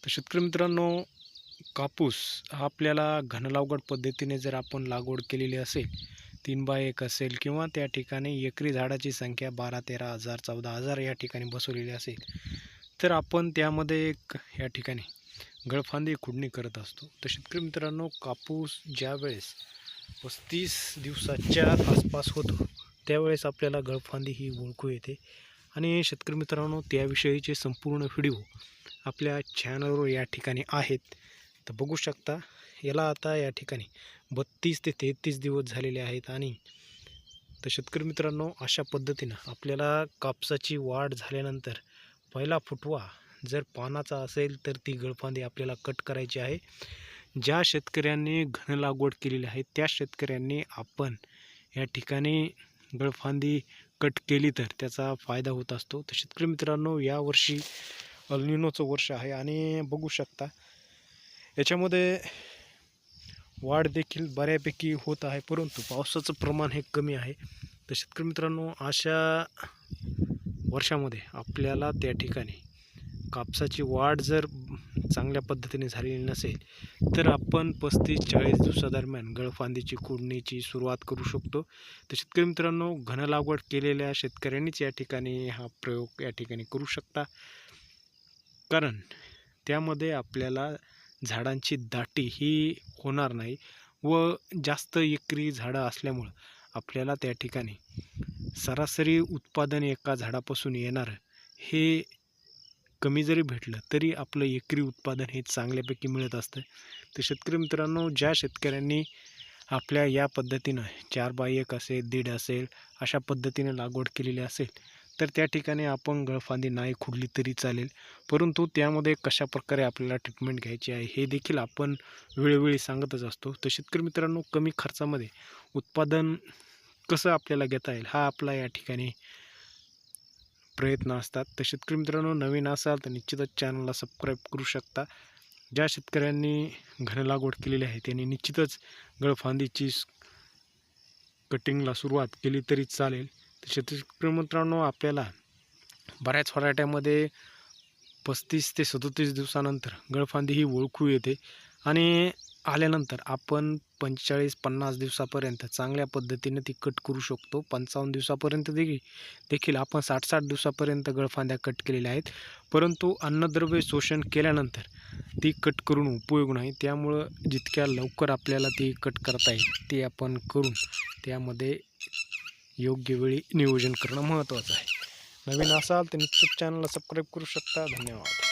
तर शेतकरी मित्रांनो, कापूस हा आपल्याला घन लागवड पद्धतीने जर आपण लागवड केलेली असेल, 3x1 असेल किंवा त्या ठिकाणी एकरी झाडाची संख्या 12-13 हजार 14 हजार या ठिकाणी बसवलेली असेल, तर आपण त्यामध्ये एक या ठिकाणी गळफांदी खुडणी करत असतो. तर शेतकरी मित्रांनो, कापूस ज्यावेळेस 35 दिवसाच्या आसपास होतो, त्यावेळेस आपल्याला गळफांदी ही ओळखू येते. आणि शेतकरी मित्रांनो, त्याविषयीचे संपूर्ण व्हिडिओ आपल्या चॅनलवर या ठिकाणी आहेत. तर बघू शकता, याला आता या ठिकाणी 32 ते 33 दिवस झालेले आहेत. आणि तर शेतकरी मित्रांनो, अशा पद्धतीनं आपल्याला कापसाची वाढ झाल्यानंतर पहिला फुटवा जर पानाचा असेल तर ती गळफांदी आपल्याला कट करायची आहे. ज्या शेतकऱ्यांनी घन लागवड केलेली आहे त्या शेतकऱ्यांनी आपण या ठिकाणी गळफांदी कट केली तर त्याचा फायदा होत असतो. तर शेतकरी मित्रांनो, यावर्षी अल्निनोचं वर्ष आहे आणि बघू शकता याच्यामध्ये वाढ देखील बऱ्यापैकी होत आहे, परंतु पावसाचं प्रमाण हे कमी आहे. तर शेतकरी मित्रांनो, अशा वर्षामध्ये आपल्याला त्या ठिकाणी कापसाची वाढ जर चांगल्या पद्धतीने झालेली नसेल, तर आपण 35-40 दिवसादरम्यान गळफांदीची खुडणीची सुरुवात करू शकतो. तर शेतकरी मित्रांनो, घन लागवड केलेल्या शेतकऱ्यांनीच या ठिकाणी हा प्रयोग या ठिकाणी करू शकता, कारण त्यामध्ये आपल्याला झाडांची दाटी ही होणार नाही व जास्त एकरी झाडं असल्यामुळं आपल्याला त्या ठिकाणी सरासरी उत्पादन एका झाडापासून येणारं हे कमी जरी भेटलं तरी आपलं एकरी उत्पादन हे चांगल्यापैकी मिळत असतं. तर शेतकरी मित्रांनो, ज्या शेतकऱ्यांनी आपल्या या पद्धतीनं 4x1 असेल, 1.5 असेल, अशा पद्धतीने लागवड केलेली असेल, तर त्या ठिकाणी आपण गळफांदी नाही खुडली तरी चालेल. परंतु त्यामध्ये कशाप्रकारे आपल्याला ट्रीटमेंट घ्यायची आहे हे देखील आपण वेळोवेळी सांगतच असतो. तर शेतकरी मित्रांनो, कमी खर्चामध्ये उत्पादन कसं आपल्याला घेता येईल हा आपला या ठिकाणी प्रयत्न असतात. तर शेतकरी मित्रांनो, नवीन असाल तर निश्चितच चॅनलला सबस्क्राईब करू शकता. ज्या शेतकऱ्यांनी घन लागवड केलेली आहे त्यांनी निश्चितच गळफांदीची कटिंगला सुरुवात केली तरी चालेल. तर शेतकरी मित्रांनो, आपल्याला बऱ्याच व्हरायट्यामध्ये 35 ते 37 दिवसानंतर गळफांदी ही ओळखू येते आणि आल्यानंतर आपण 45-50 दिवसापर्यंत चांगल्या पद्धतीने ती कट करू शकतो. 55 दिवसापर्यंत देखील आपण 60-60 दिवसापर्यंत गळफांद्या कट केलेल्या आहेत. परंतु अन्नद्रव्य शोषण केल्यानंतर ती कट करून उपयोग नाही. त्यामुळं जितक्या लवकर आपल्याला ती कट करता येईल ते आपण करून त्यामध्ये योग्य वेळी नियोजन करणं महत्त्वाचं आहे. नवीन असाल तर निश्चित चॅनलला सबस्क्राईब करू शकता. धन्यवाद.